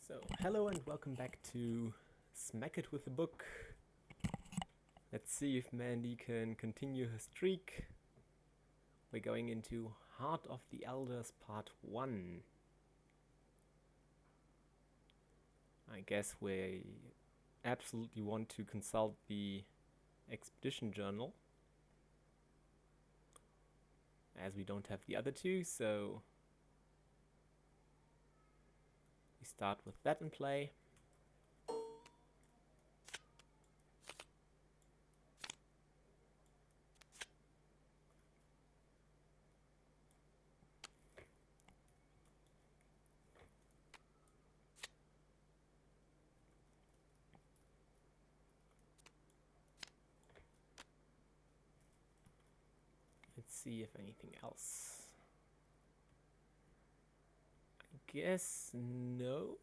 So, hello and welcome back to Smack It with the Book. Let's see if Mandy can continue her streak. We're going into Heart of the Elders Part 1. I guess we absolutely want to consult the expedition journal, as we don't have the other two, so we start with that in play. Let's see if anything else. I guess no.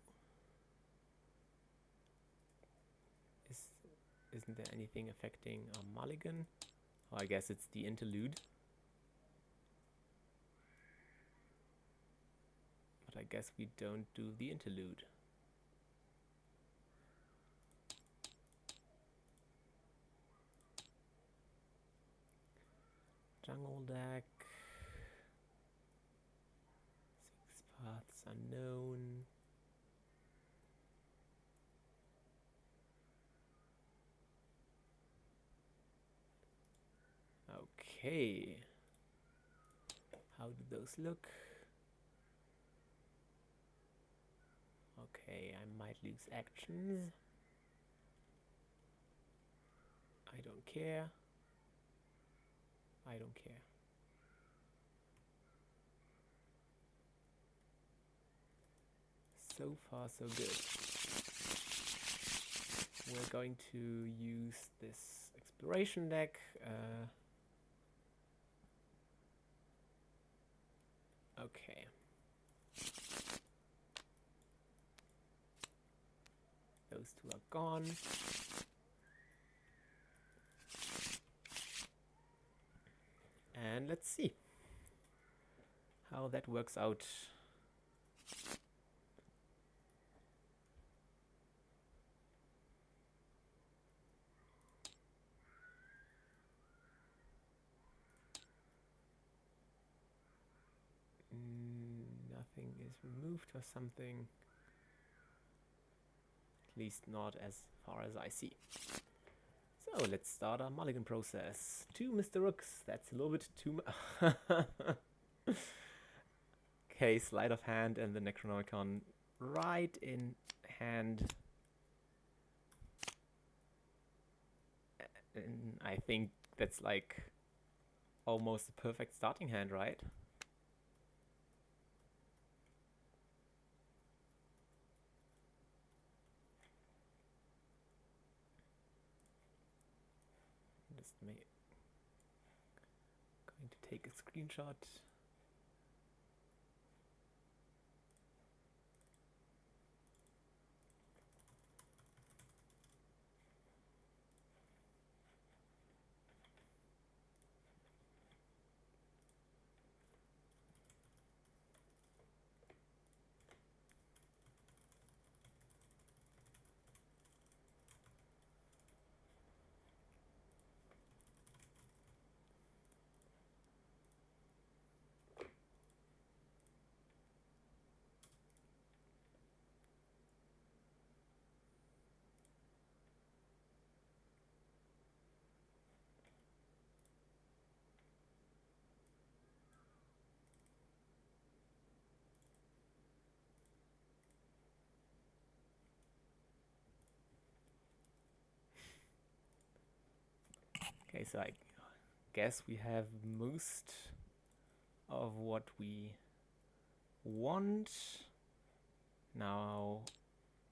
Isn't there anything affecting our mulligan? Oh, I guess it's the interlude. But I guess we don't do the interlude. Jungle deck. 6 paths unknown. Okay. How do those look? Okay, I might lose actions. I don't care. I don't care. So far, so good. We're going to use this exploration deck. Okay. Those two are gone. And let's see how that works out. Nothing is removed or something. At least not as far as I see. So let's start our mulligan process. 2 Mr. Rooks, that's a little bit too much. Okay, sleight of hand and the Necronomicon right in hand. And I think that's like almost a perfect starting hand, right? Just going to take a screenshot. Okay, so I guess we have most of what we want. Now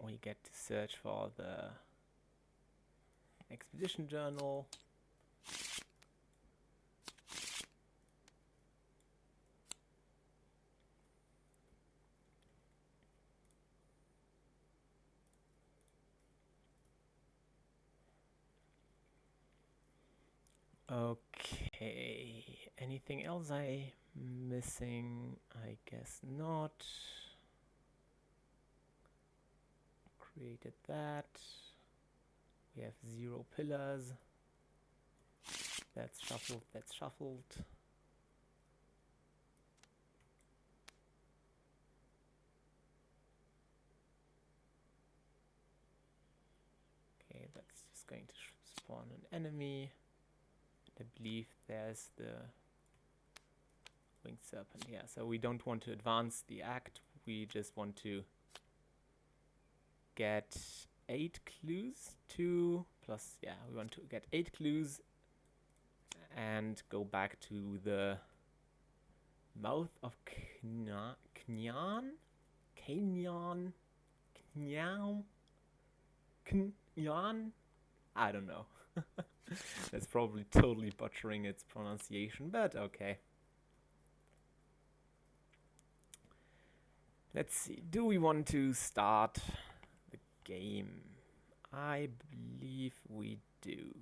we get to search for the expedition journal. Okay, anything else I missing? I guess not. created that. We have 0 pillars. That's shuffled, that's shuffled. Okay, that's just going to spawn an enemy. I believe there's the winged serpent. Yeah, so we don't want to advance the act. We just want to get 8 clues to plus, yeah, we want to get 8 clues and go back to the mouth of Knyan? I don't know. That's probably totally butchering its pronunciation, but okay. Let's see, do we want to start the game? I believe we do.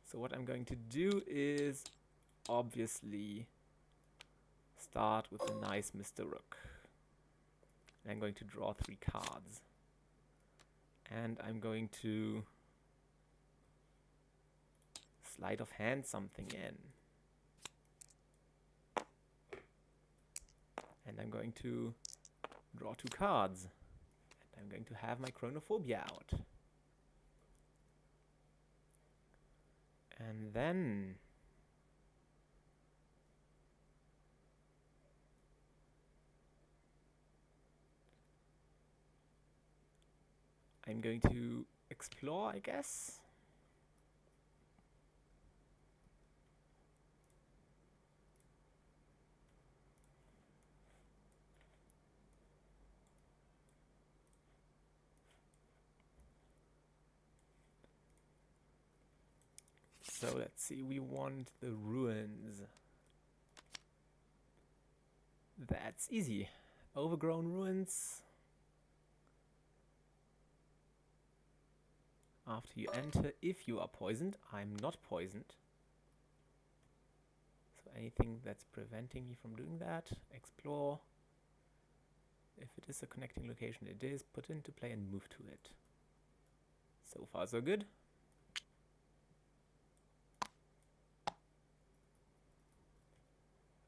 So what I'm going to do is obviously start with a nice Mr. Rook. And I'm going to draw 3 cards. And I'm going to sleight of hand something in. And I'm going to draw 2 cards. And I'm going to have my Chronophobia out. And then I'm going to explore, I guess. So let's see, we want the ruins. That's easy. Overgrown ruins. After you enter, if you are poisoned, I'm not poisoned. So anything that's preventing me from doing that, explore. If it is a connecting location, it is, put into play and move to it. So far so good.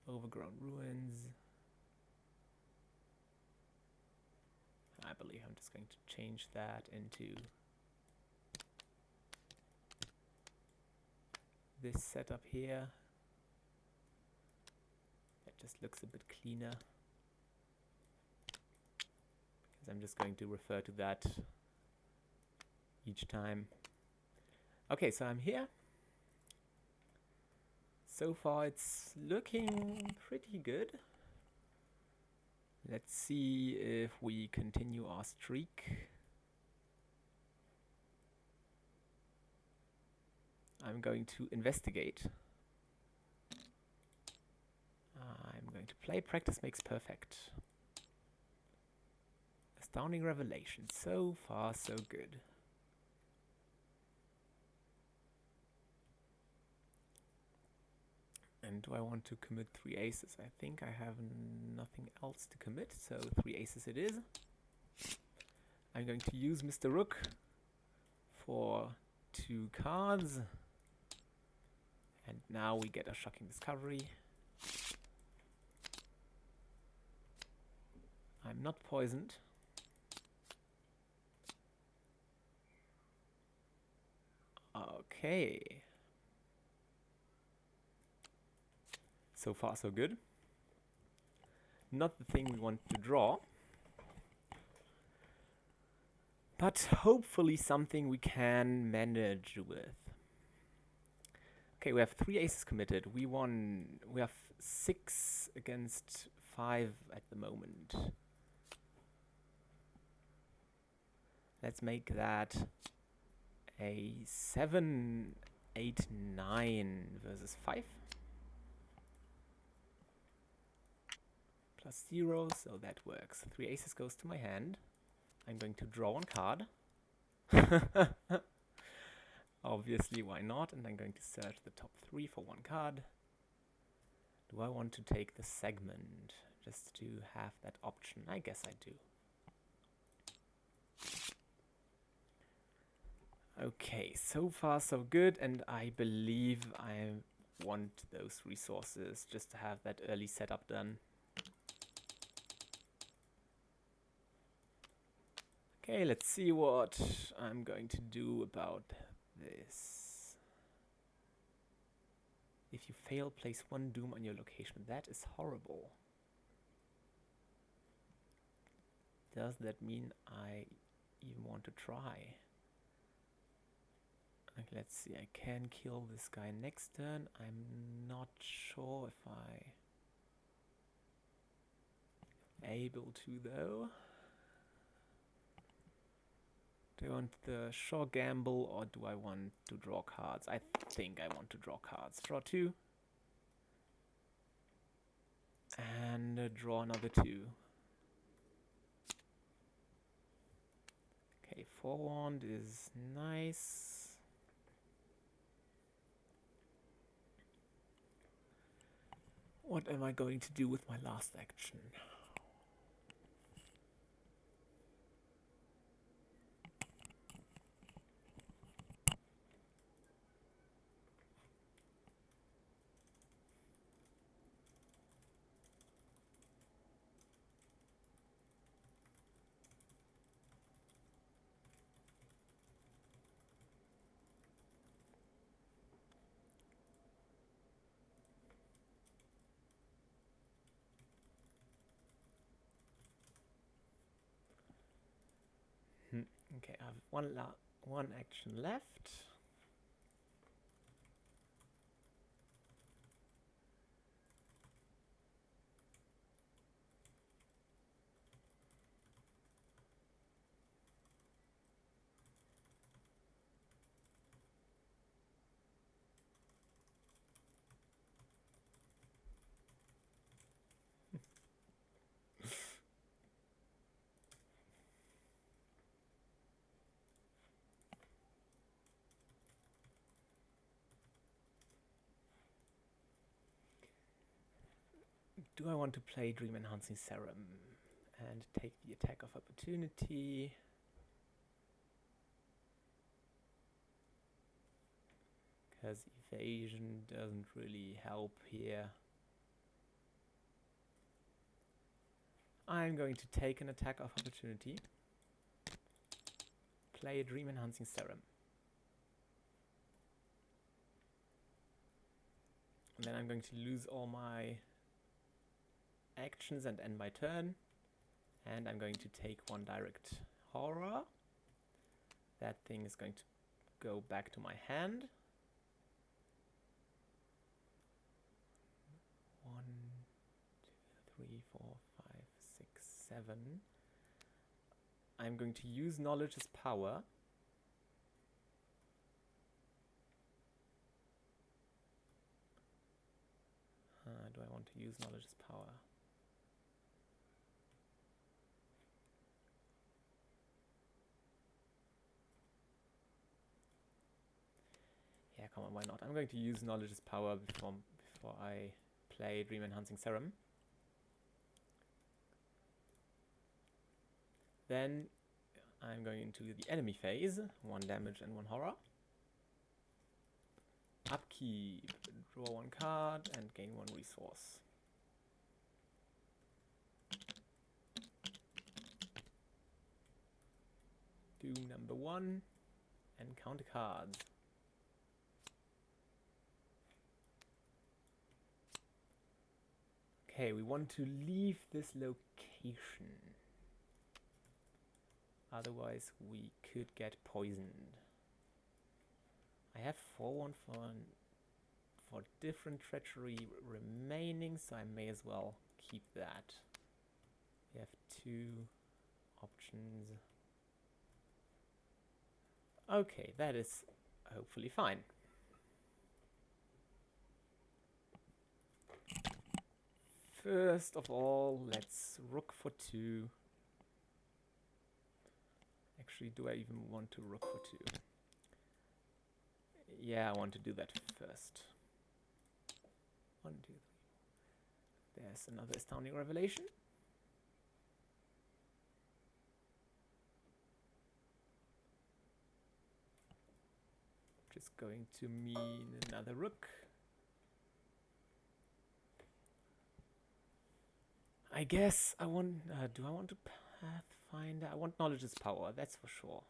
Overgrown ruins. I believe I'm just going to change that into this setup here. That just looks a bit cleaner. Because I'm just going to refer to that each time. Okay, so I'm here. So far it's looking pretty good. Let's see if we continue our streak. I'm going to investigate. I'm going to play practice makes perfect. Astounding revelation. So far so good. And do I want to commit 3 aces? I think I have nothing else to commit, so 3 aces it is. I'm going to use Mr. Rook for 2 cards. And now we get a shocking discovery. I'm not poisoned. Okay. So far so good. Not the thing we want to draw. But hopefully something we can manage with. Okay, we have 3 aces committed. We have 6 against 5 at the moment. Let's make that a 7, 8, 9 versus 5. Plus 0, so that works. 3 aces goes to my hand. I'm going to draw 1 card. Obviously, why not? And I'm going to search the top 3 for 1 card. Do I want to take the segment just to have that option? I guess I do. Okay, so far so good, and I believe I want those resources just to have that early setup done. Okay, let's see what I'm going to do about this. If you fail, place 1 doom on your location. That is horrible. Does that mean I even want to try? Like, let's see, I can kill this guy next turn. I'm not sure if I'm able to though. Do I want the sure gamble or do I want to draw cards? I think I want to draw cards. Draw 2. And draw another 2. Okay, forewand is nice. What am I going to do with my last action? Okay, I have one action left. Do I want to play Dream Enhancing Serum and take the attack of opportunity? Because evasion doesn't really help here. I'm going to take an attack of opportunity. Play a Dream Enhancing Serum. And then I'm going to lose all my actions and end my turn. And I'm going to take 1 direct horror. That thing is going to go back to my hand. 1, 2, 3, 4, 5, 6, 7. I'm going to use knowledge as power. Do I want to use knowledge as power? Yeah, come on, why not? I'm going to use knowledge as power before I play Dream Enhancing Serum. Then I'm going into the enemy phase. 1 damage and 1 horror. Upkeep. Draw 1 card and gain 1 resource. Doom number 1 and counter cards. Okay, we want to leave this location. Otherwise we could get poisoned. I have 4-1 for different treachery remaining, so I may as well keep that. We have 2 options. Okay, that is hopefully fine. First of all, let's rook for 2. Actually, do I even want to rook for 2? Yeah, I want to do that first. 1, 2, 3. There's another astounding revelation. which is going to mean another rook. I guess I want... do I want to Pathfinder? I want knowledge is power, that's for sure.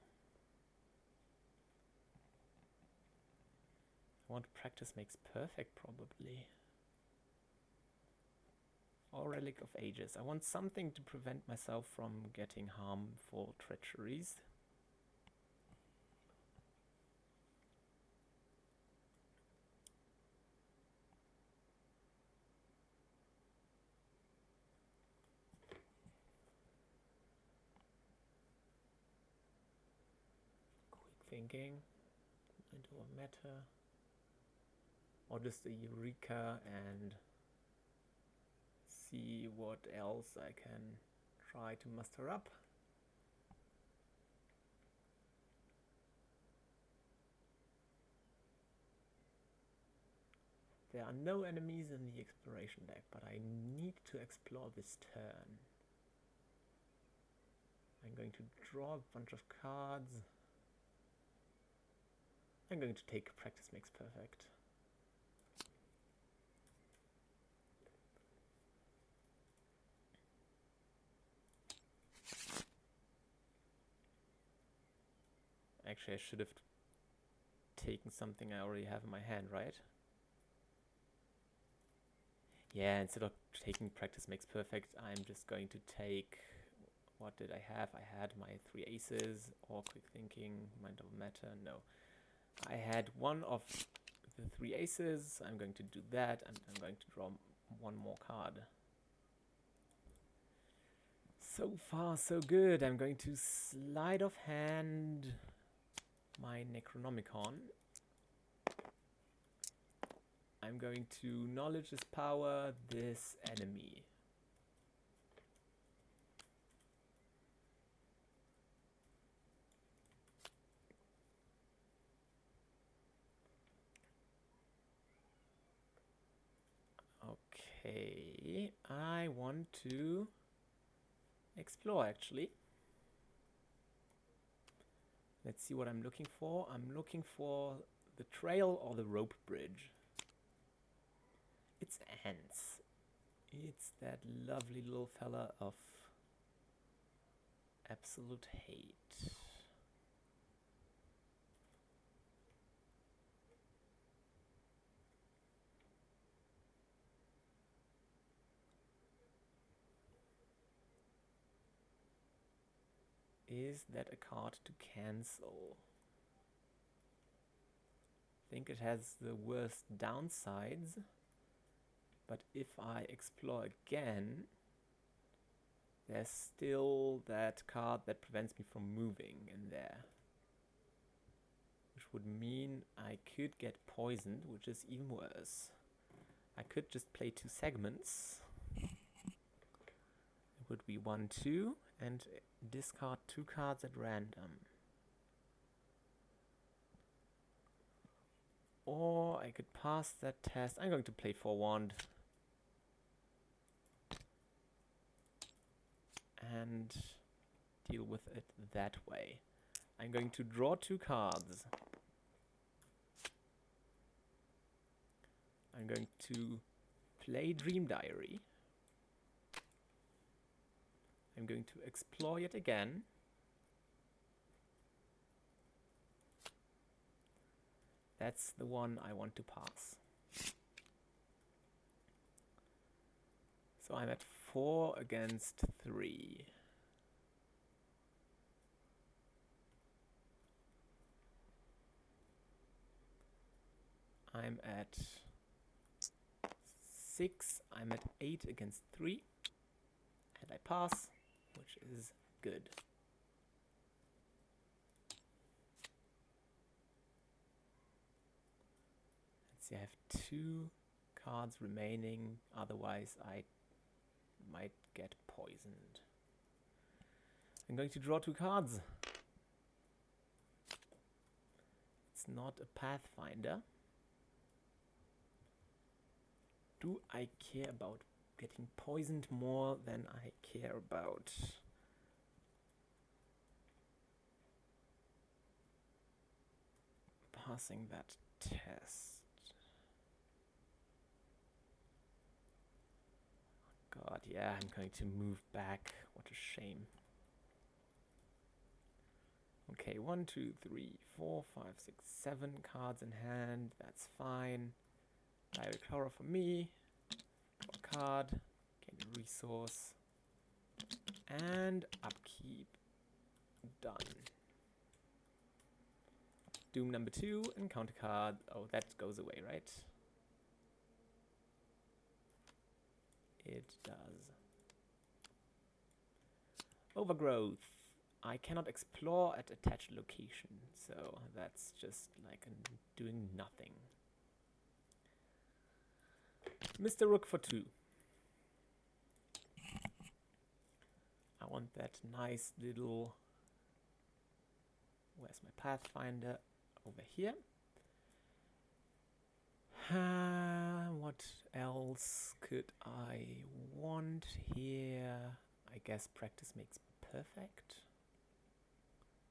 I want practice makes perfect, probably. Or Relic of Ages. I want something to prevent myself from getting harmful treacheries. Quick thinking. Into a meta. Or just a Eureka and see what else I can try to muster up. There are no enemies in the exploration deck, but I need to explore this turn. I'm going to draw a bunch of cards. I'm going to take Practice Makes Perfect. Actually, I should have taken something I already have in my hand, right? Yeah, instead of taking Practice Makes Perfect, I'm just going to take... What did I have? I had my 3 aces, or Quick Thinking, Mind Over Matter, no. I had one of the 3 aces, I'm going to do that, and I'm going to draw one more card. So far, so good. I'm going to slide of hand my Necronomicon. I'm going to Knowledge is Power this enemy. Okay, I want to explore actually. Let's see what I'm looking for. I'm looking for the trail or the rope bridge. It's ants. It's that lovely little fella of absolute hate. Is that a card to cancel? I think it has the worst downsides, but if I explore again, there's still that card that prevents me from moving in there. Which would mean I could get poisoned, which is even worse. I could just play 2 segments. It would be 1, 2, and discard 2 cards at random. Or I could pass that test. I'm going to play Forewarned. And deal with it that way. I'm going to draw 2 cards. I'm going to play Dream Diary. I'm going to explore it again. That's the one I want to pass. So I'm at 4 against 3. I'm at 6. I'm at 8 against 3. And I pass, which is good. Let's see, I have 2 cards remaining, otherwise I might get poisoned. I'm going to draw 2 cards. It's not a Pathfinder. Do I care about getting poisoned more than I care about passing that test. God, yeah, I'm going to move back. What a shame. Okay, 1, 2, 3, 4, 5, 6, 7 cards in hand. That's fine. Direct horror for me. Draw a card. Gain a resource. And upkeep. Done. Doom number 2. Encounter card. Oh, that goes away, right? It does. Overgrowth. I cannot explore at attached location, so that's just like doing nothing. Mr. Rook for 2. I want that nice little... Where's my Pathfinder? Over here. What else could I want here? I guess practice makes perfect.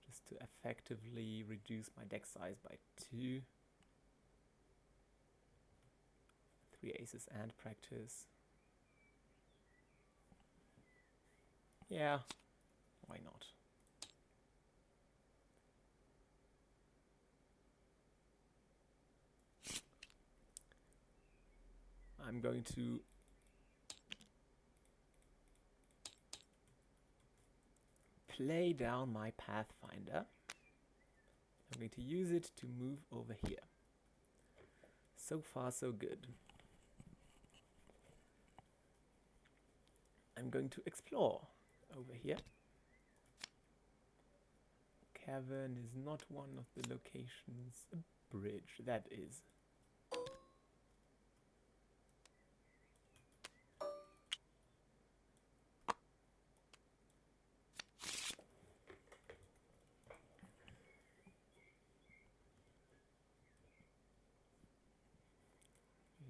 Just to effectively reduce my deck size by 2. 3 aces and practice. Yeah, why not? I'm going to play down my Pathfinder. I'm going to use it to move over here. So far, so good. I'm going to explore over here. Cavern is not one of the locations. A bridge, that is.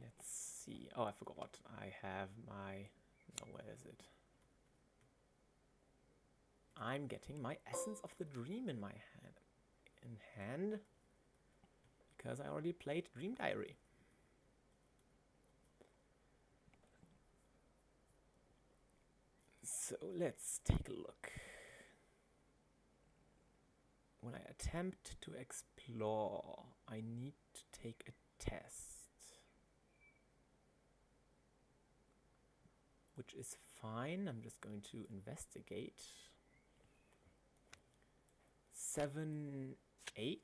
Let's see. Oh, I forgot. I have my... No, where is it? I'm getting my Essence of the Dream in my hand. Because I already played Dream Diary. So let's take a look. When I attempt to explore, I need to take a test. Which is fine. I'm just going to investigate. 7, 8.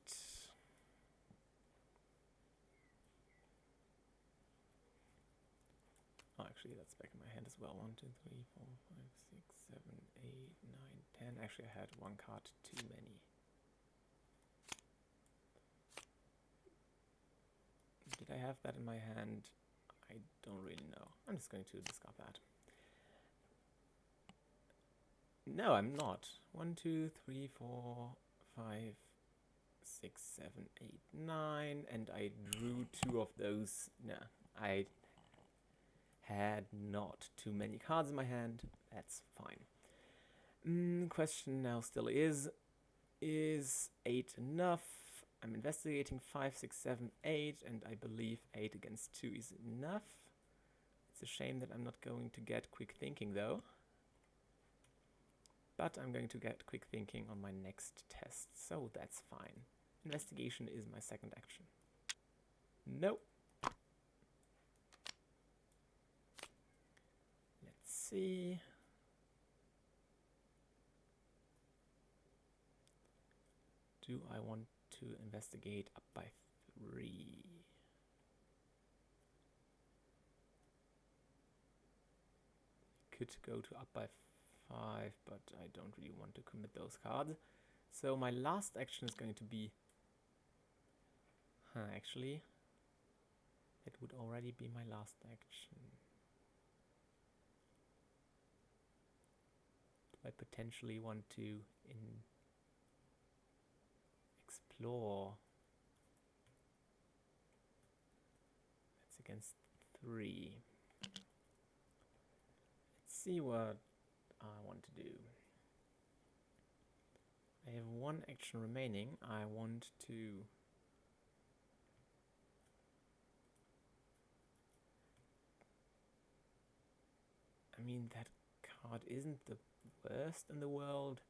Oh, actually, that's back in my hand as well. 1, 2, 3, 4, 5, 6, 7, 8, 9, 10. Actually, I had one card too many. Did I have that in my hand? I don't really know. I'm just going to discard that. No, I'm not. 1, 2, 3, 4, 5, 6, 7, 8, 9. And I drew 2 of those. No, I had not too many cards in my hand. That's fine. Question now still is 8 enough? I'm investigating 5, 6, 7, 8, and I believe 8 against 2 is enough. It's a shame that I'm not going to get quick thinking though. But I'm going to get quick thinking on my next test, so that's fine. Investigation is my second action. Nope. Let's see. Do I want to investigate up by 3? Could go to up by 5, but I don't really want to commit those cards. So my last action is going to be... actually, it would already be my last action. Do I potentially want to explore? That's against 3. Let's see what I want to do. I have one action remaining. I want to mean, that card isn't the worst in the world,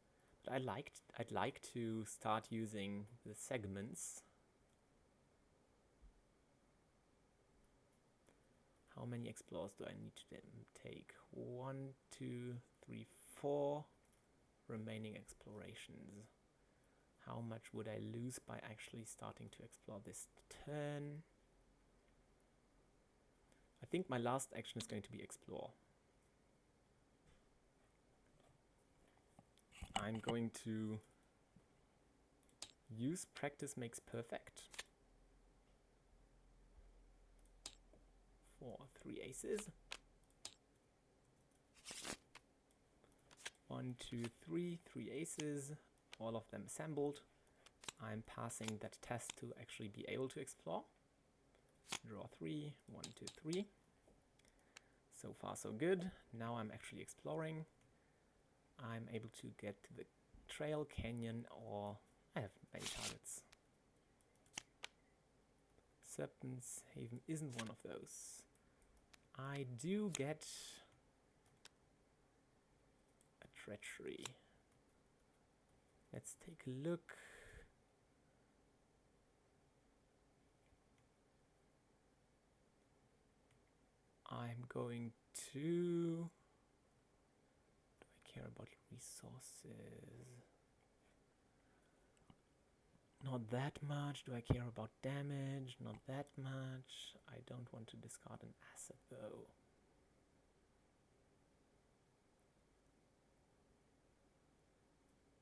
but I'd like to start using the segments. How many explorers do I need to take? 1, 2, 3, 4 remaining explorations. How much would I lose by actually starting to explore this turn? I think my last action is going to be explore. I'm going to use practice makes perfect for 3 aces. 1, 2, 3, 3 aces, all of them assembled. I'm passing that test to actually be able to explore. Draw 3, 1, 2, 3. So far so good. Now I'm actually exploring. I'm able to get to the trail, canyon, or I have many targets. Serpent's Haven isn't one of those. I do get a treachery. Let's take a look. I'm going to... Do I care about resources? Not that much. Do I care about damage? Not that much. I don't want to discard an asset though.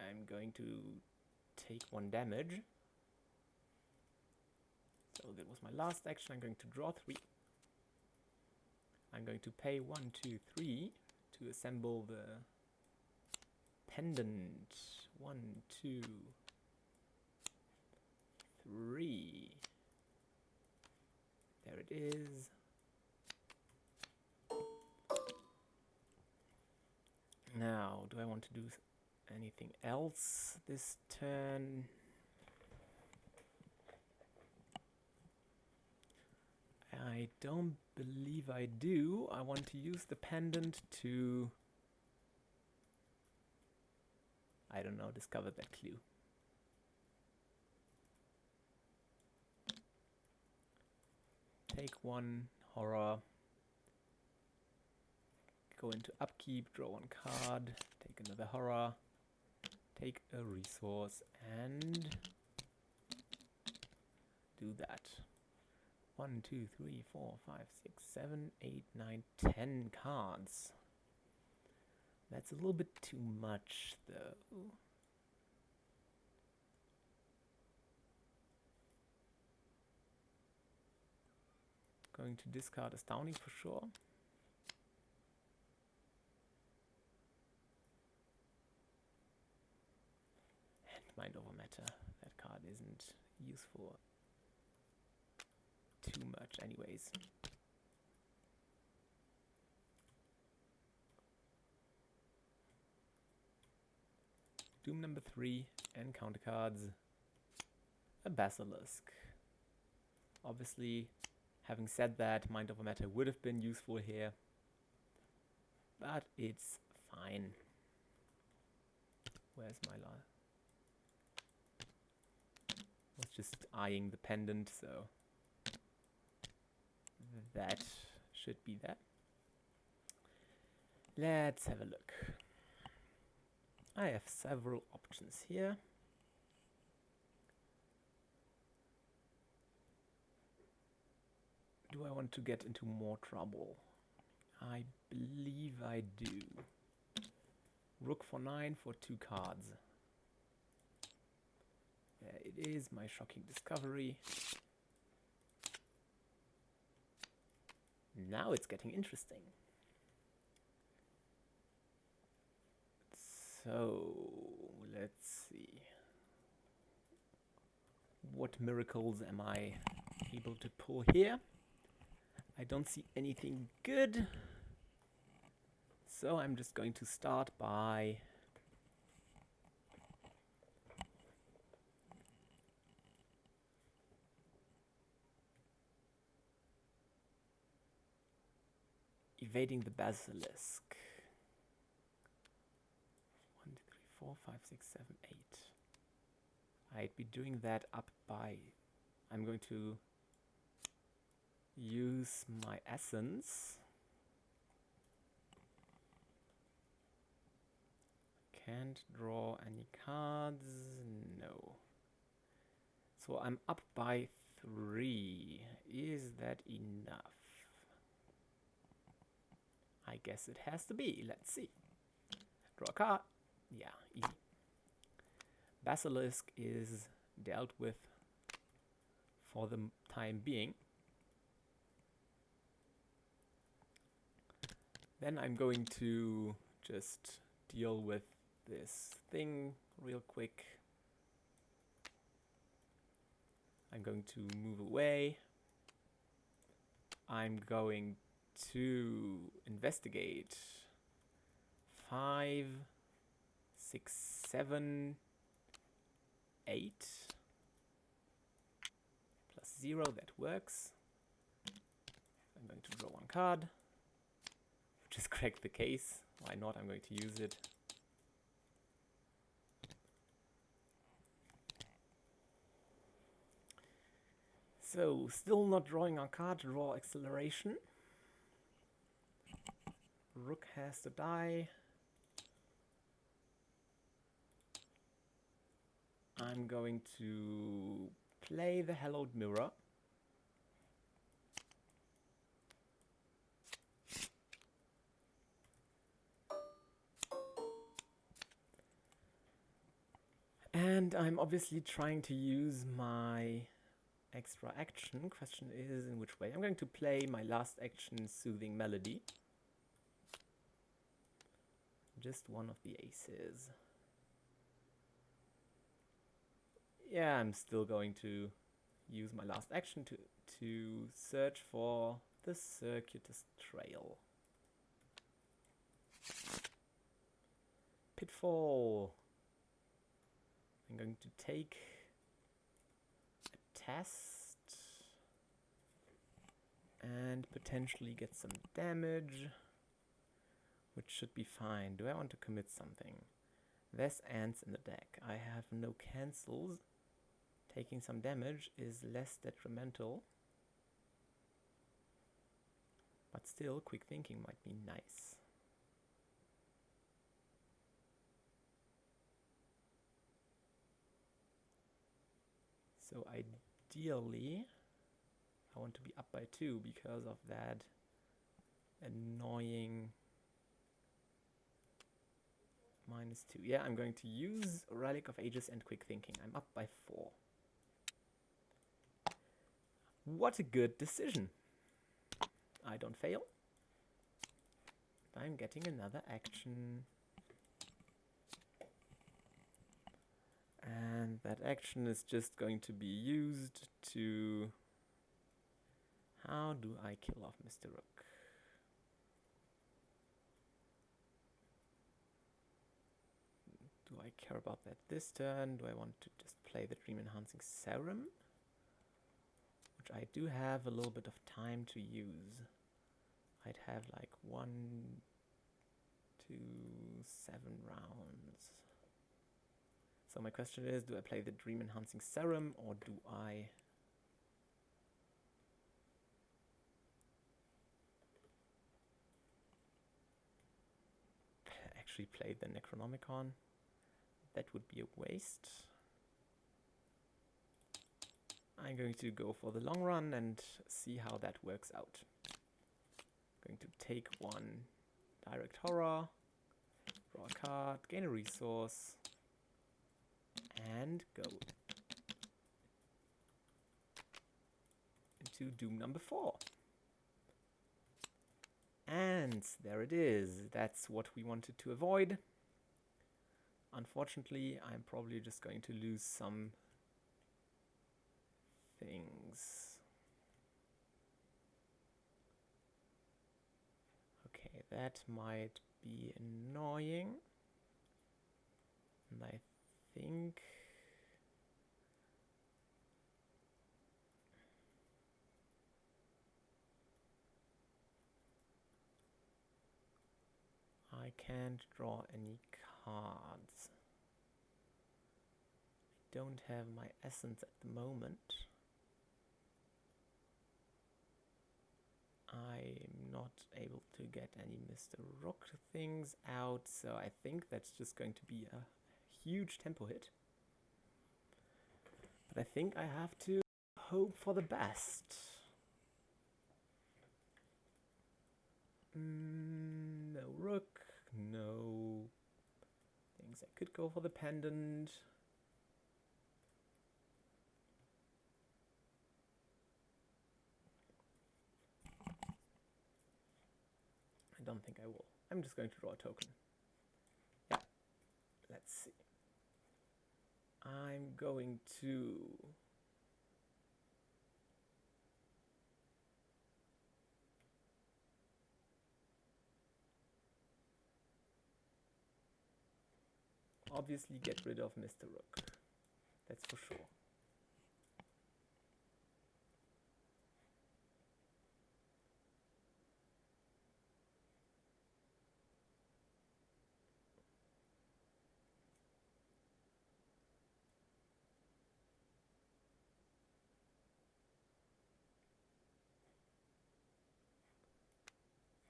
I'm going to take 1 damage. So that was my last action. I'm going to draw 3. I'm going to pay 1, 2, 3 to assemble the pendant. 1, 2, 3. There it is. Now, do I want to do anything else this turn? I don't believe I do. I want to use the pendant to, I don't know, discover that clue. Take 1 horror, go into upkeep, draw 1 card, take another horror, take a resource, and do that. 1, 2, 3, 4, 5, 6, 7, 8, 9, 10 cards. That's a little bit too much, though. Going to discard Astounding for sure. And Mind Over Matter. That card isn't useful too much anyways. Doom number 3 and counter cards. A Basilisk. Obviously, having said that, Mind Over Matter would have been useful here, but it's fine. Where's my life? Was just eyeing the pendant, so that should be that. Let's have a look. I have several options here. Do I want to get into more trouble? I believe I do. Rook for 9 for 2 cards. There it is, my shocking discovery. Now it's getting interesting. So, let's see. What miracles am I able to pull here? I don't see anything good. So I'm just going to start by evading the Basilisk. 4, 5, 6, 7, 8. I'd be doing that up by... I'm going to use my essence. Can't draw any cards. No. So I'm up by 3. Is that enough? I guess it has to be. Let's see. Draw a card. Yeah, easy. Basilisk is dealt with for the time being. Then I'm going to just deal with this thing real quick. I'm going to move away. I'm going to investigate. 5, 6, 7, 8. Plus 0, that works. I'm going to draw one card. Just crack the case. Why not? I'm going to use it. So, still not drawing a card, draw acceleration. Rook has to die. I'm going to play the hallowed mirror. And I'm obviously trying to use my extra action. Question is in which way. I'm going to play my last action, Soothing Melody. Just one of the aces. Yeah, I'm still going to use my last action to search for the circuitous trail. Pitfall. I'm going to take a test and potentially get some damage, which should be fine. Do I want to commit something? There's ants in the deck. I have no cancels. Taking some damage is less detrimental. But still, quick thinking might be nice. So ideally, I want to be up by 2 because of that annoying -2. Yeah, I'm going to use Relic of Ages and quick thinking. I'm up by 4. What a good decision. I don't fail. I'm getting another action. And that action is just going to be used to... How do I kill off Mr. Rook? Do I care about that this turn? Do I want to just play the Dream Enhancing Serum? Which I do have a little bit of time to use. I'd have like 1, 2, 7 rounds. So my question is, do I play the Dream Enhancing Serum or do I actually play the Necronomicon? That would be a waste. I'm going to go for the long run and see how that works out. Going to take one Direct Horror, draw a card, gain a resource, and go into Doom number 4. And there it is. That's what we wanted to avoid. Unfortunately, I'm probably just going to lose some things. Okay, that might be annoying. And I think I can't draw any cards. don't have my essence at the moment. I'm not able to get any Mr. Rook things out, so I think that's just going to be a huge tempo hit. But I think I have to hope for the best. No rook, no things. I could go for the pendant. I don't think I will. I'm just going to draw a token. Yeah, let's see. I'm going to obviously get rid of Mr. Rook. That's for sure.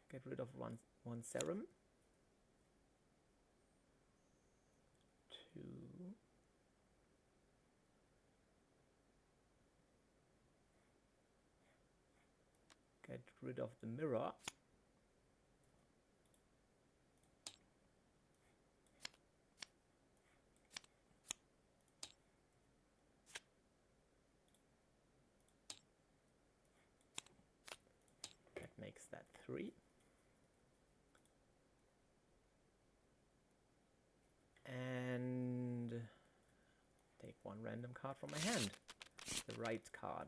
Get rid of one serum. 2. Get rid of the mirror. That makes that 3. And take one random card from my hand. The right card.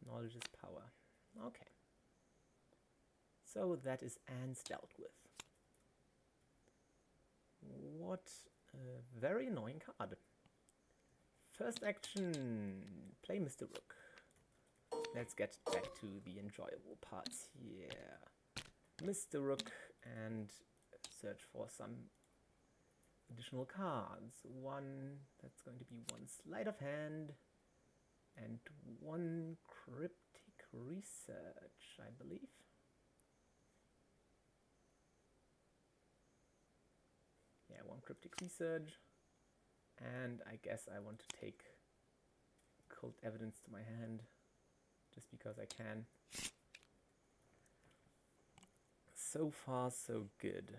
Knowledge is power. Okay. So that is Anne's dealt with. What a very annoying card. First action, play Mr. Rook. Let's get back to the enjoyable parts here. Mr. Rook and search for some additional cards. That's going to be one sleight of hand and one cryptic research, I believe. Yeah, one cryptic research. And I guess I want to take cult evidence to my hand just because I can. So far, so good.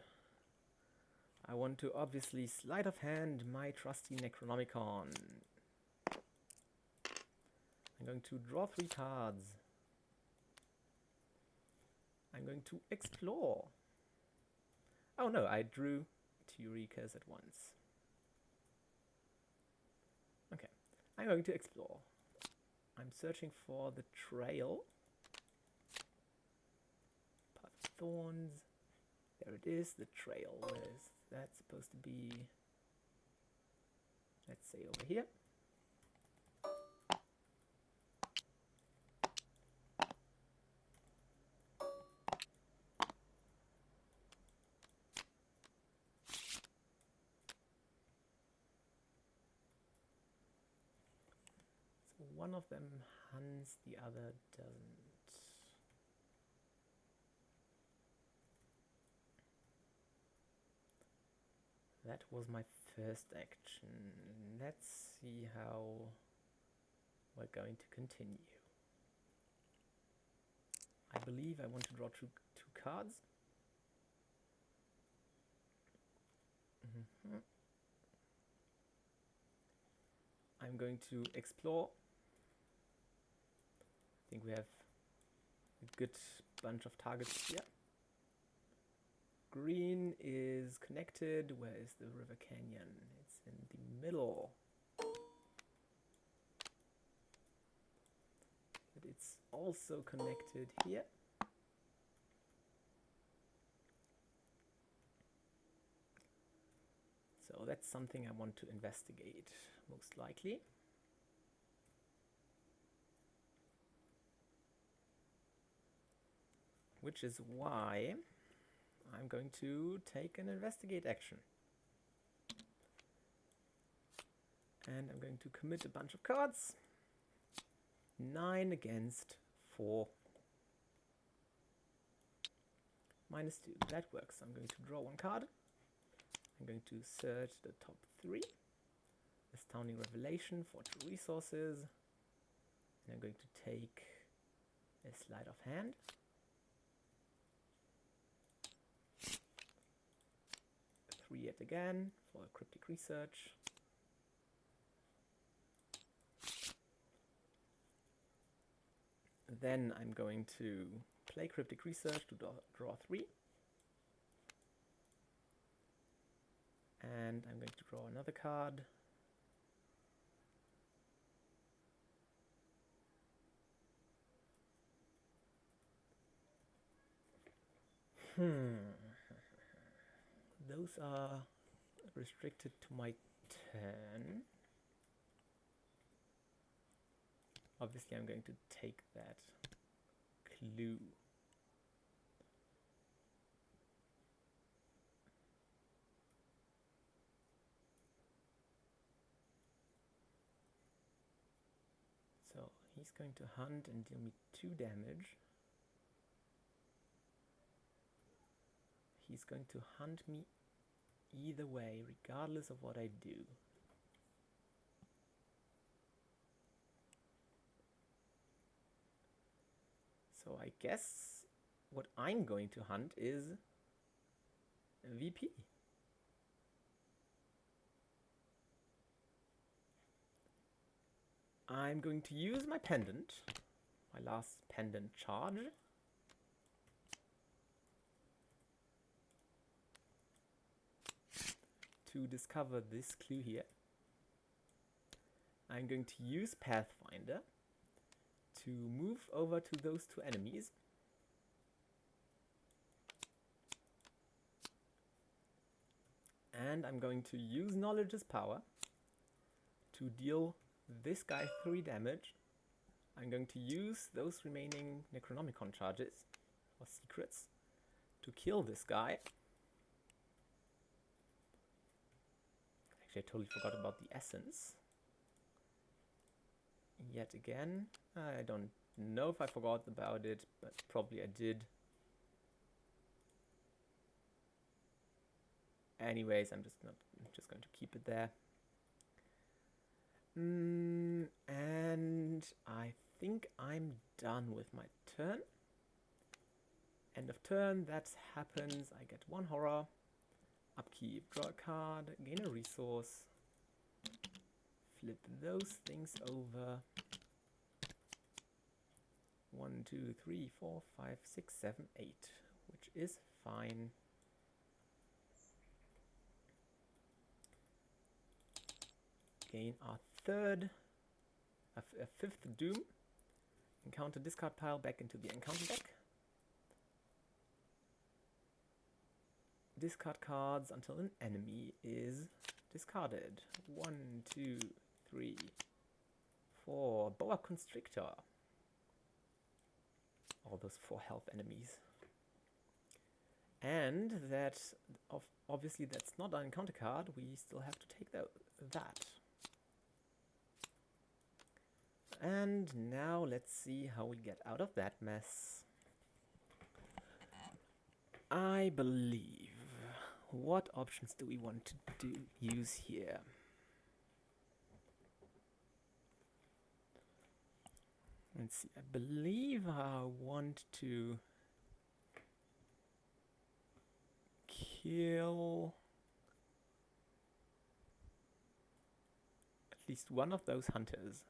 I want to obviously sleight of hand my trusty Necronomicon. I'm going to draw 3 cards. I'm going to explore. Oh no, I drew 2 Eurekas at once. Okay, I'm going to explore. I'm searching for the trail. Path of Thorns. There it is, the trail. Where is that supposed to be? Let's say over here. So one of them hunts, the other doesn't. That was my first action. Let's see how we're going to continue. I believe I want to draw two cards. I'm going to explore. I think we have a good bunch of targets here. Green is connected. Where is the River Canyon? It's in the middle. But it's also connected here. So that's something I want to investigate, most likely. Which is why I'm going to take an investigate action. And I'm going to commit a bunch of cards. 9 against 4. -2. That works. I'm going to draw 1 card. I'm going to search the top 3. Astounding Revelation for 2 resources. And I'm going to take a sleight of hand. Three yet again for a cryptic research. Then I'm going to play cryptic research to draw 3. And I'm going to draw another card. Those are restricted to my turn. Obviously, I'm going to take that clue. So he's going to hunt and deal me 2 damage. He's going to hunt me either way, regardless of what I do. So I guess what I'm going to hunt is a VP. I'm going to use my pendant, my last pendant charge. To discover this clue here. I'm going to use Pathfinder to move over to those 2 enemies. And I'm going to use Knowledge as power to deal this guy 3 damage. I'm going to use those remaining Necronomicon charges, or secrets, to kill this guy. Actually, I totally forgot about the essence. Yet again, I don't know if I forgot about it, but probably I did. Anyways, I'm just going to keep it there. And I think I'm done with my turn. End of turn, that happens. I get 1 horror. Upkeep, draw a card, gain a resource. Flip those things over. 1, 2, 3, 4, 5, 6, 7, 8, which is fine. Gain our a 5th Doom. Encounter discard pile back into the encounter deck. Discard cards until an enemy is discarded. 1, 2, 3, 4. Boa Constrictor. All those 4 health enemies. And that, obviously that's not an encounter card, we still have to take that. And now let's see how we get out of that mess. I believe, what options do we want to use here? Let's see, I believe I want to kill at least one of those hunters.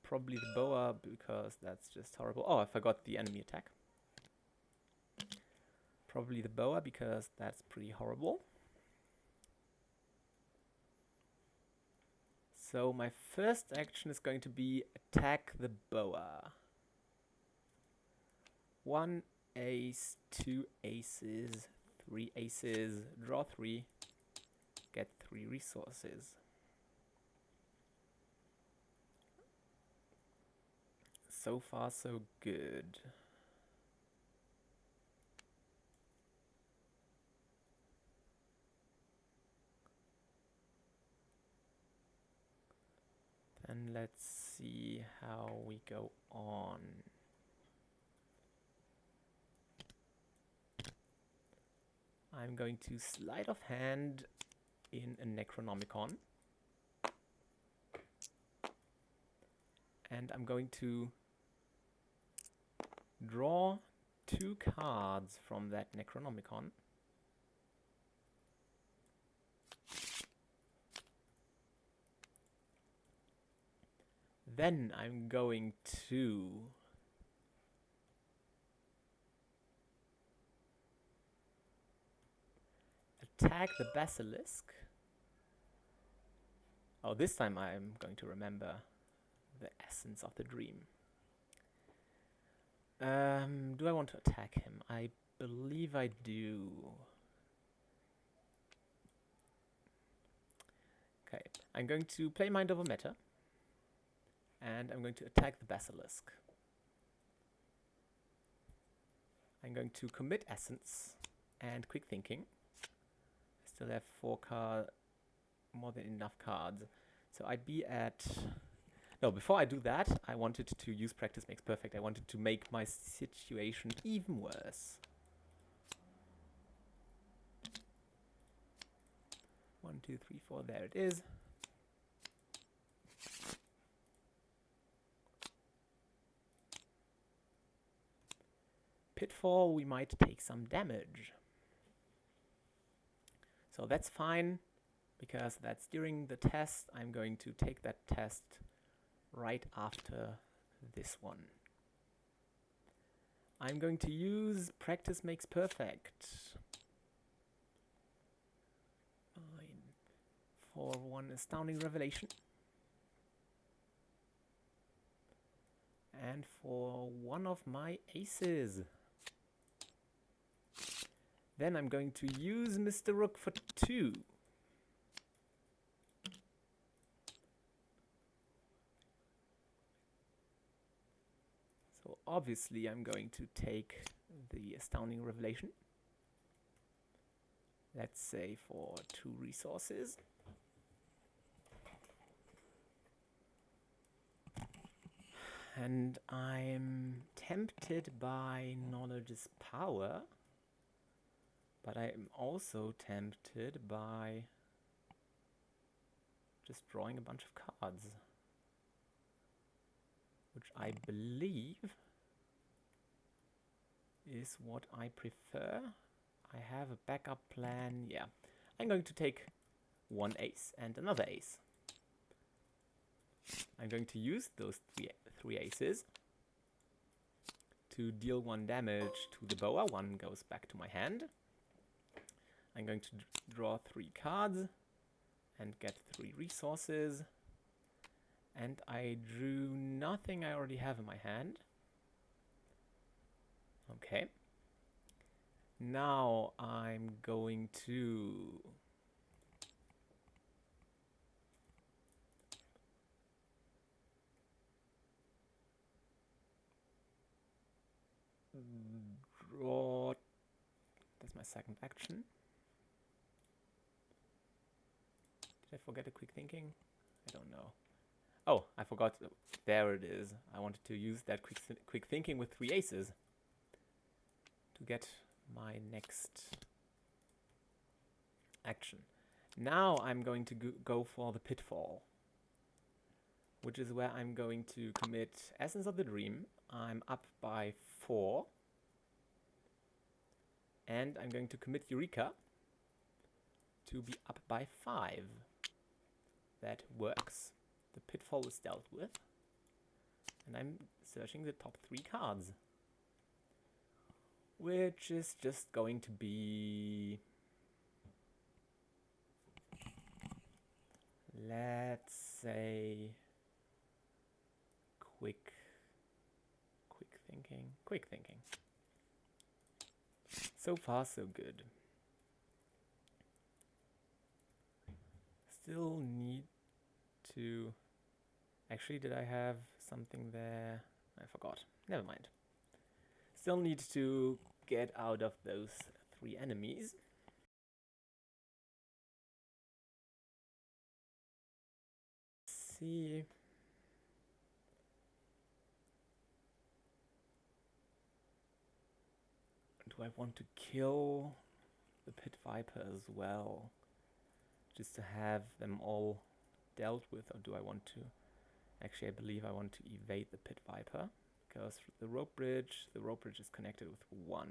Probably the boa, because that's just horrible. Oh, I forgot the enemy attack. Probably the boa, because that's pretty horrible. So my first action is going to be attack the boa. 1 ace, 2 aces, 3 aces, draw 3, get 3 resources. So far, so good. and let's see how we go on. I'm going to sleight of hand in a Necronomicon. And I'm going to draw 2 cards from that Necronomicon. Then I'm going to attack the Basilisk. Oh, this time I'm going to remember the essence of the dream. Do I want to attack him? I believe I do. Okay, I'm going to play Mind Over Matter. And I'm going to attack the Basilisk. I'm going to commit Essence and Quick Thinking. I still have 4 cards, more than enough cards. So I'd be at... No, before I do that, I wanted to use Practice Makes Perfect. I wanted to make my situation even worse. 1, 2, 3, 4, there it is. Pitfall, we might take some damage. So that's fine, because that's during the test. I'm going to take that test right after this one. I'm going to use Practice Makes Perfect. Fine. For 1 Astounding Revelation. And for 1 of my aces. Then I'm going to use Mr. Rook for 2. So obviously I'm going to take the Astounding Revelation. Let's say for 2 resources. And I'm tempted by Knowledge is Power. But I am also tempted by just drawing a bunch of cards, which I believe is what I prefer. I have a backup plan. Yeah, I'm going to take 1 ace and another ace. I'm going to use those 3 aces to deal 1 damage to the boa. 1 goes back to my hand. I'm going to draw 3 cards and get 3 resources. And I drew nothing I already have in my hand. Okay. Now I'm going to draw. That's my second action. Did I forget a Quick Thinking? I don't know. Oh, I forgot. There it is. I wanted to use that quick thinking with 3 aces to get my next action. Now I'm going to go for the Pitfall, which is where I'm going to commit Essence of the Dream. I'm up by 4. And I'm going to commit Eureka to be up by 5. That works. The Pitfall is dealt with. And I'm searching the top 3 cards. Which is just going to be... let's say... Quick thinking. So far, so good. Still need to... Actually, did I have something there? I forgot. Never mind. Still need to get out of those 3 enemies. Let's see. Do I want to kill the Pit Viper as well? Just to have them all dealt with, or do I want to... Actually, I believe I want to evade the Pit Viper, because the rope bridge is connected with 1.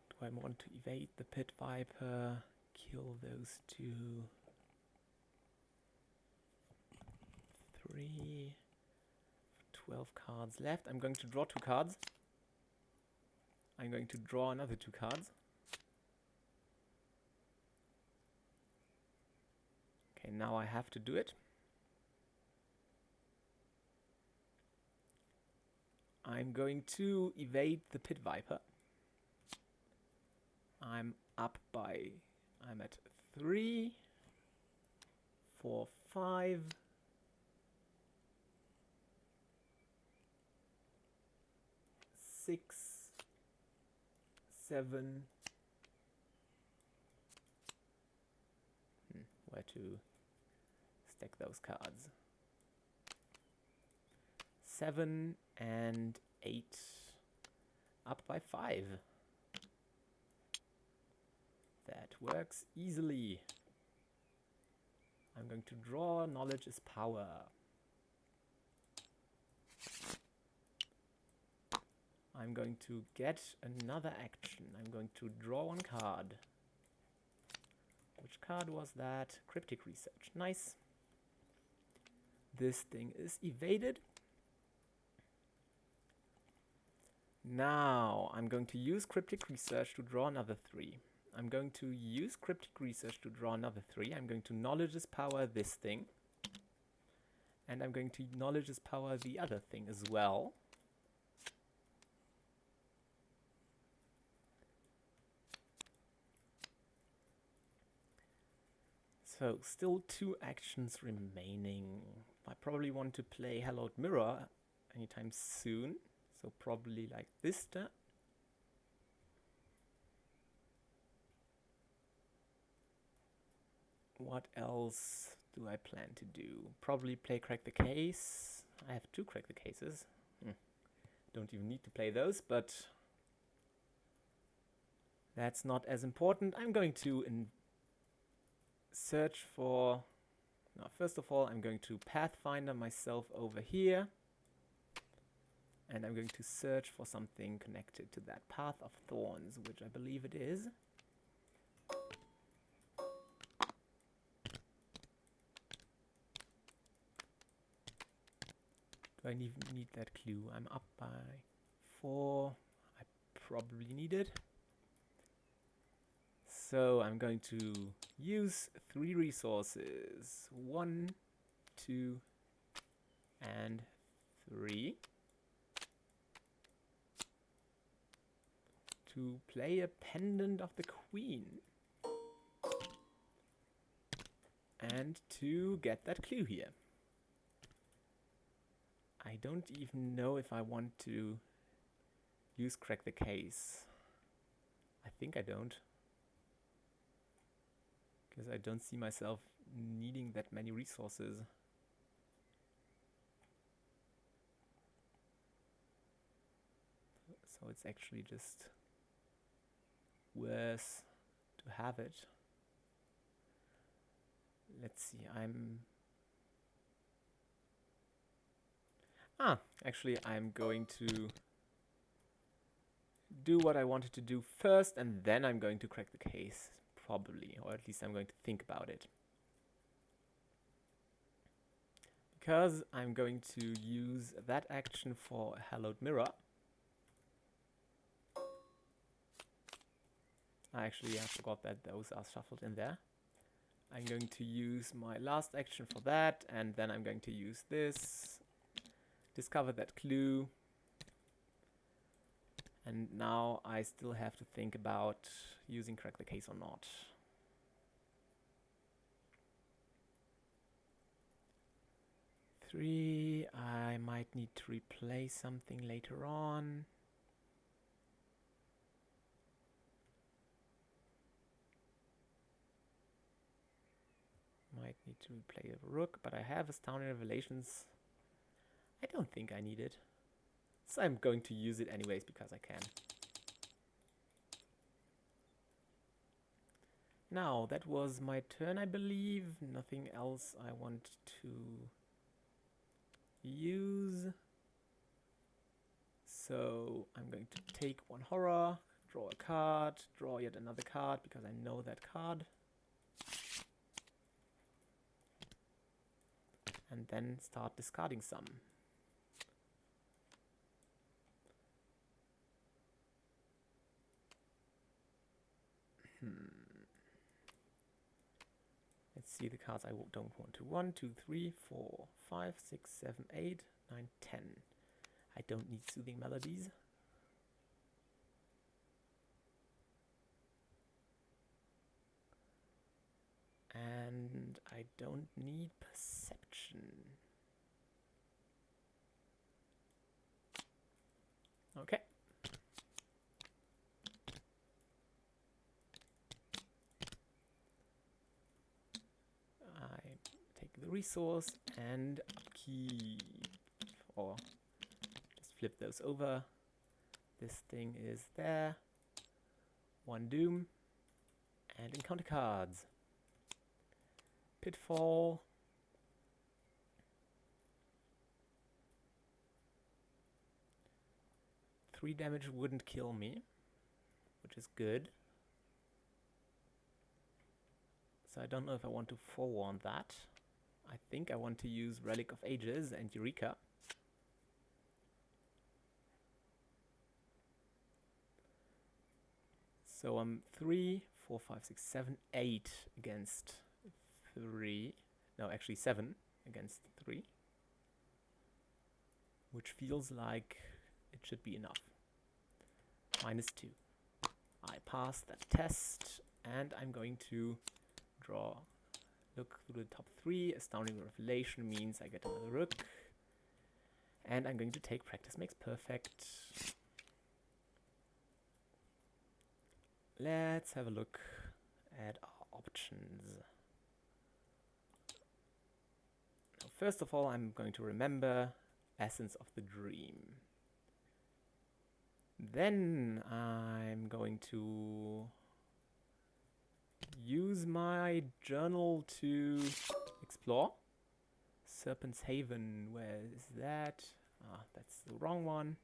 Do I want to evade the Pit Viper, kill those 2? 3, 12 cards left. I'm going to draw 2 cards. I'm going to draw another 2 cards. Okay, now I have to do it. I'm going to evade the Pit Viper. I'm up by... I'm at 3, 4, 5... 6, 7... Where to stack those cards? 7 and 8. Up by 5. That works easily. I'm going to draw Knowledge is Power. I'm going to get another action. I'm going to draw 1 card. Which card was that? Cryptic Research. Nice. This thing is evaded. Now I'm going to use Cryptic Research to draw another 3. I'm going to use Cryptic Research to draw another 3. I'm going to Knowledge's Power this thing. And I'm going to Knowledge's Power the other thing as well. So, still 2 actions remaining. I probably want to play Hallowed Mirror anytime soon. So probably like this turn. What else do I plan to do? Probably play Crack the Case. I have 2 Crack the Cases. Don't even need to play those, but that's not as important. I'm going to search for... Now, first of all, I'm going to Pathfinder myself over here. And I'm going to search for something connected to that Path of Thorns, which I believe it is. Do I even need that clue? I'm up by 4. I probably need it. So I'm going to use 3 resources. 1, 2, and 3. To play a Pendant of the Queen. And to get that clue here. I don't even know if I want to use Crack the Case. I think I don't. Because I don't see myself needing that many resources. So it's actually just worse to have it. Let's see, actually I'm going to do what I wanted to do first, and then I'm going to crack the case, probably, or at least I'm going to think about it. Because I'm going to use that action for Hallowed Mirror. Actually, I forgot that those are shuffled in there. I'm going to use my last action for that, and then I'm going to use this, discover that clue. And now I still have to think about using Crack the Case or not. Three, I might need to replace something later on. Might need to replay a rook, but I have Astounding Revelations. I don't think I need it. So I'm going to use it anyways because I can. Now, that was my turn, I believe. Nothing else I want to use. So I'm going to take one horror, draw a card, draw yet another card because I know that card. And then start discarding some. Let's see the cards I don't want to. 1, 2, 3, 4, 5, 6, 7, 8, 9, 10. I don't need soothing melodies. And I don't need perception. Okay. I take the resource and upkeep. Or just flip those over. This thing is there. One doom. And encounter cards. Pitfall. Three damage wouldn't kill me, which is good. So I don't know if I want to forewarn that. I think I want to use Relic of Ages and Eureka. So I'm 3, 4, 5, 6, 7, 8 against 3. No, actually 7 against 3. Which feels like it should be enough. -2. I passed that test, and I'm going to draw. Look through the top 3. Astounding Revelation means I get another rook. And I'm going to take Practice Makes Perfect. Let's have a look at our options. Now, first of all, I'm going to remember Essence of the Dream. Then I'm going to use my journal to explore. Serpent's Haven, where is that? Ah, that's the wrong one.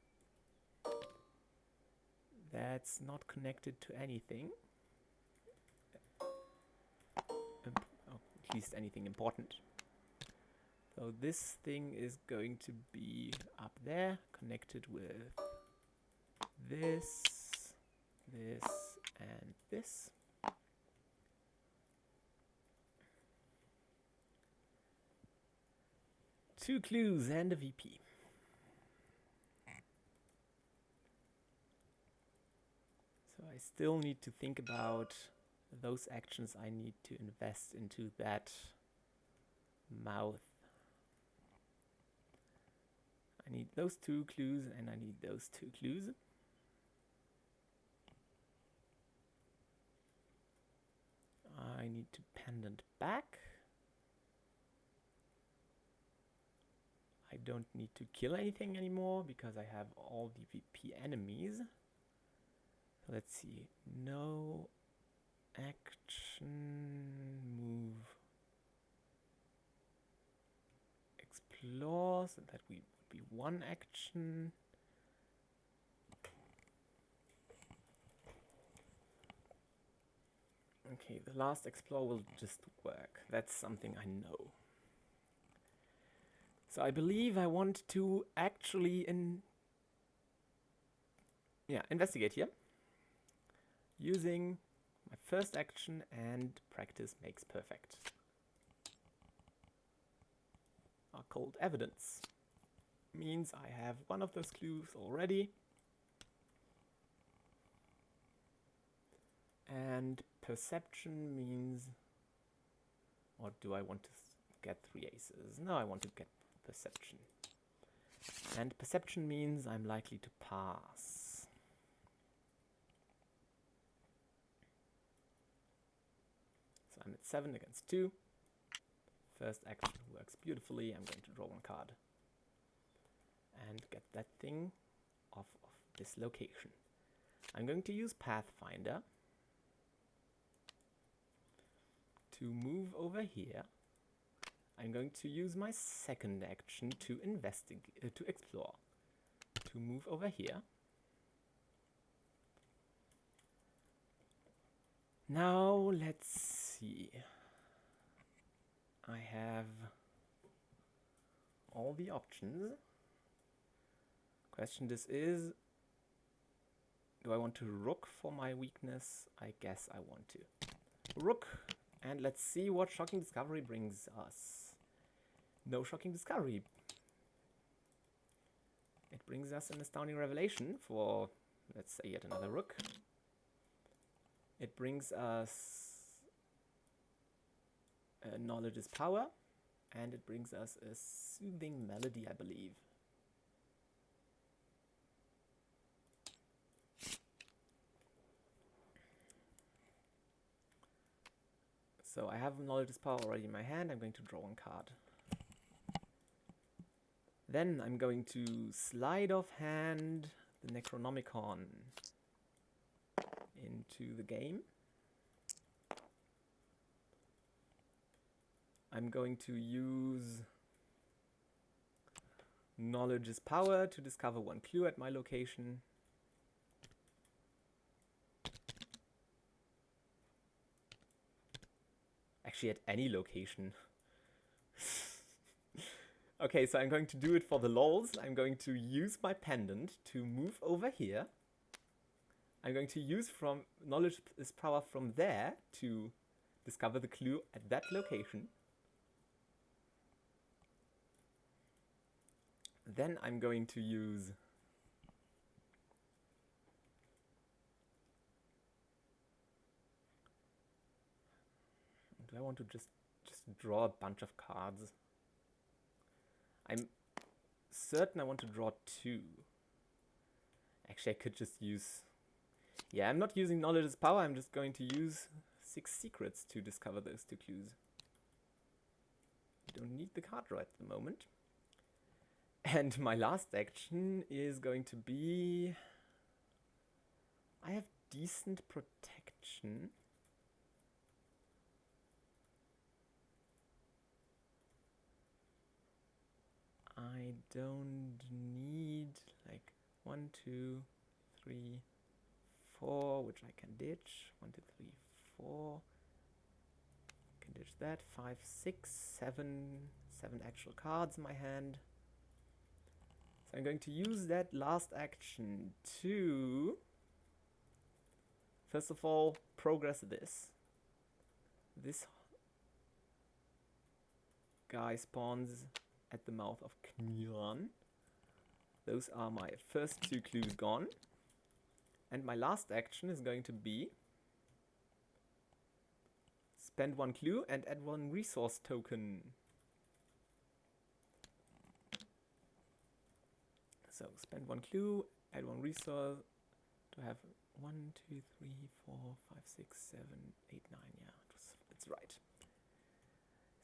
That's not connected to anything. At least anything important. So this thing is going to be up there, connected with this, this, and this. Two clues and a VP. So I still need to think about those actions I need to invest into that mouth. I need those 2 clues and I need those 2 clues. I need to pendant back. I don't need to kill anything anymore because I have all the VP enemies. Let's see. No action move. Explore, so that would be 1 action. Okay, the last explore will just work. That's something I know. So I believe I want to actually investigate here. Using my first action, and Practice Makes Perfect. Occult Evidence means I have one of those clues already. And Perception means, or do I want to get 3 aces? No, I want to get Perception. And Perception means I'm likely to pass. So I'm at 7 against 2. First action works beautifully. I'm going to draw 1 card. And get that thing of this location. I'm going to use Pathfinder to move over here. I'm going to use my second action to investigate, to explore, to move over here. Now let's see. I have all the options. Question this is, do I want to rook for my weakness? I guess I want to. Rook, and let's see what Shocking Discovery brings us. No Shocking Discovery. It brings us an Astounding Revelation for, let's say, yet another rook. It brings us Knowledge is Power, and it brings us a Soothing Melody, I believe. So I have Knowledge is Power already in my hand. I'm going to draw one card. Then I'm going to slide off hand the Necronomicon into the game. I'm going to use Knowledge is Power to discover one clue at my location. Actually, at any location. Okay, so I'm going to do it for the lols. I'm going to use my pendant to move over here. I'm going to use from Knowledge is Power from there to discover the clue at that location. Then I'm going to use do I want to just draw a bunch of cards? I'm certain I want to draw 2. Actually, I could just use... Yeah, I'm not using Knowledge is Power. I'm just going to use 6 secrets to discover those 2 clues. I don't need the card draw at the moment. And my last action is going to be... I have decent protection. I don't need like 1, 2, 3, 4, which I can ditch. 1, 2, 3, 4. Can ditch that. 5, 6, 7 actual cards in my hand. So I'm going to use that last action to, first of all, progress this. This guy spawns at the mouth of Knyan. Those are my first 2 clues gone. And my last action is going to be spend 1 clue and add 1 resource token. So spend 1 clue, add 1 resource to have 1, 2, 3, 4, 5, 6, 7, 8, 9. Yeah, it's right.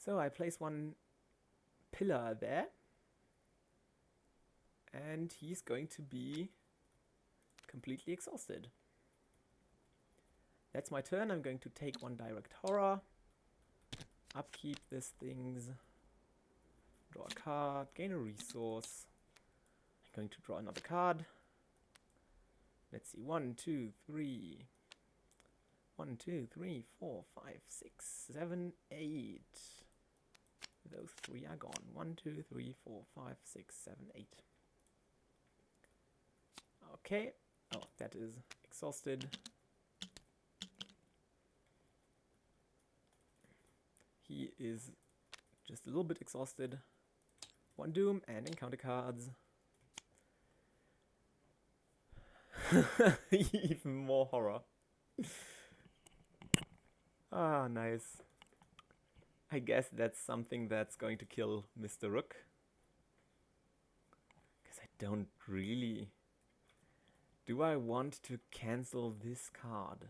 So I place 1 pillar there, and he's going to be completely exhausted. That's my turn. I'm going to take 1 direct horror, upkeep these things, draw a card, gain a resource. I'm going to draw another card. Let's see, 1, 2, 3, 1, 2, 3, 4, 5, 6, 7, 8. Those 3 are gone. 1, 2, 3, 4, 5, 6, 7, 8. Okay. Oh, that is exhausted. He is just a little bit exhausted. 1 doom and encounter cards. Even more horror. Ah, nice. I guess that's something that's going to kill Mr. Rook. Because I don't really... Do I want to cancel this card?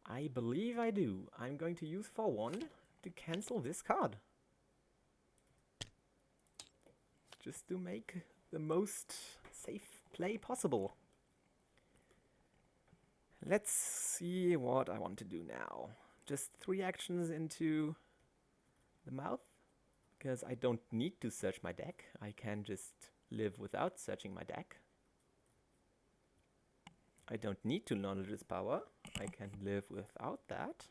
I believe I do. I'm going to use Forewarned to cancel this card. Just to make the most safe play possible. Let's see what I want to do now. Just 3 actions into the mouth, because I don't need to search my deck. I can just live without searching my deck. I don't need to knowledge's power. I can live without that.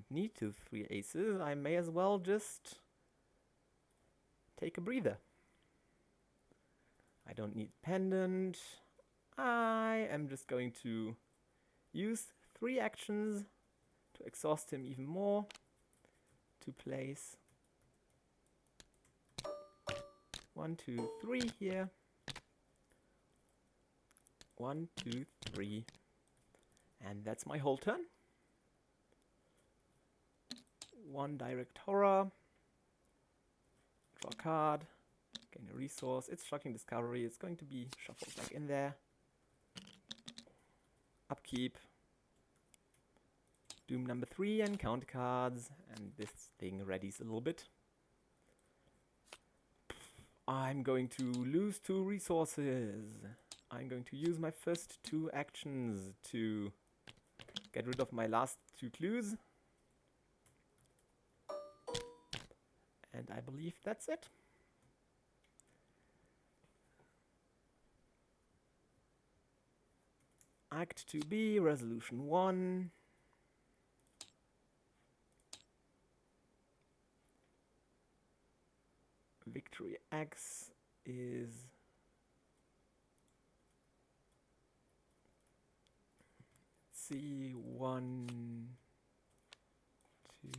Need to 3 aces. I may as well just take a breather. I don't need pendant. I am just going to use 3 actions to exhaust him even more, to place 1, 2, 3 here. 1, 2, 3. And that's my whole turn. 1 direct horror. Draw a card. Gain a resource. It's shocking discovery. It's going to be shuffled back in there. Upkeep. Doom number 3 and count cards. And this thing readies a little bit. I'm going to lose 2 resources. I'm going to use my first 2 actions to get rid of my last 2 clues. And I believe that's it. Act 2B, Resolution 1. Victory X is C1, 2,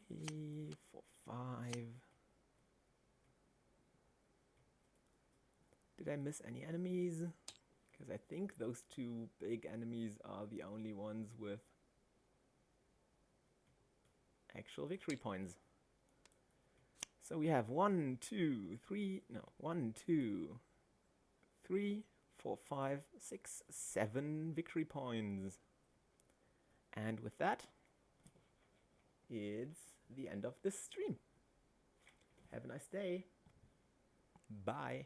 3, 4, 5. Did I miss any enemies? Because I think those 2 big enemies are the only ones with actual victory points. So we have 1, 2, 3, 4, 5, 6, 7 victory points. And with that, it's the end of this stream. Have a nice day. Bye.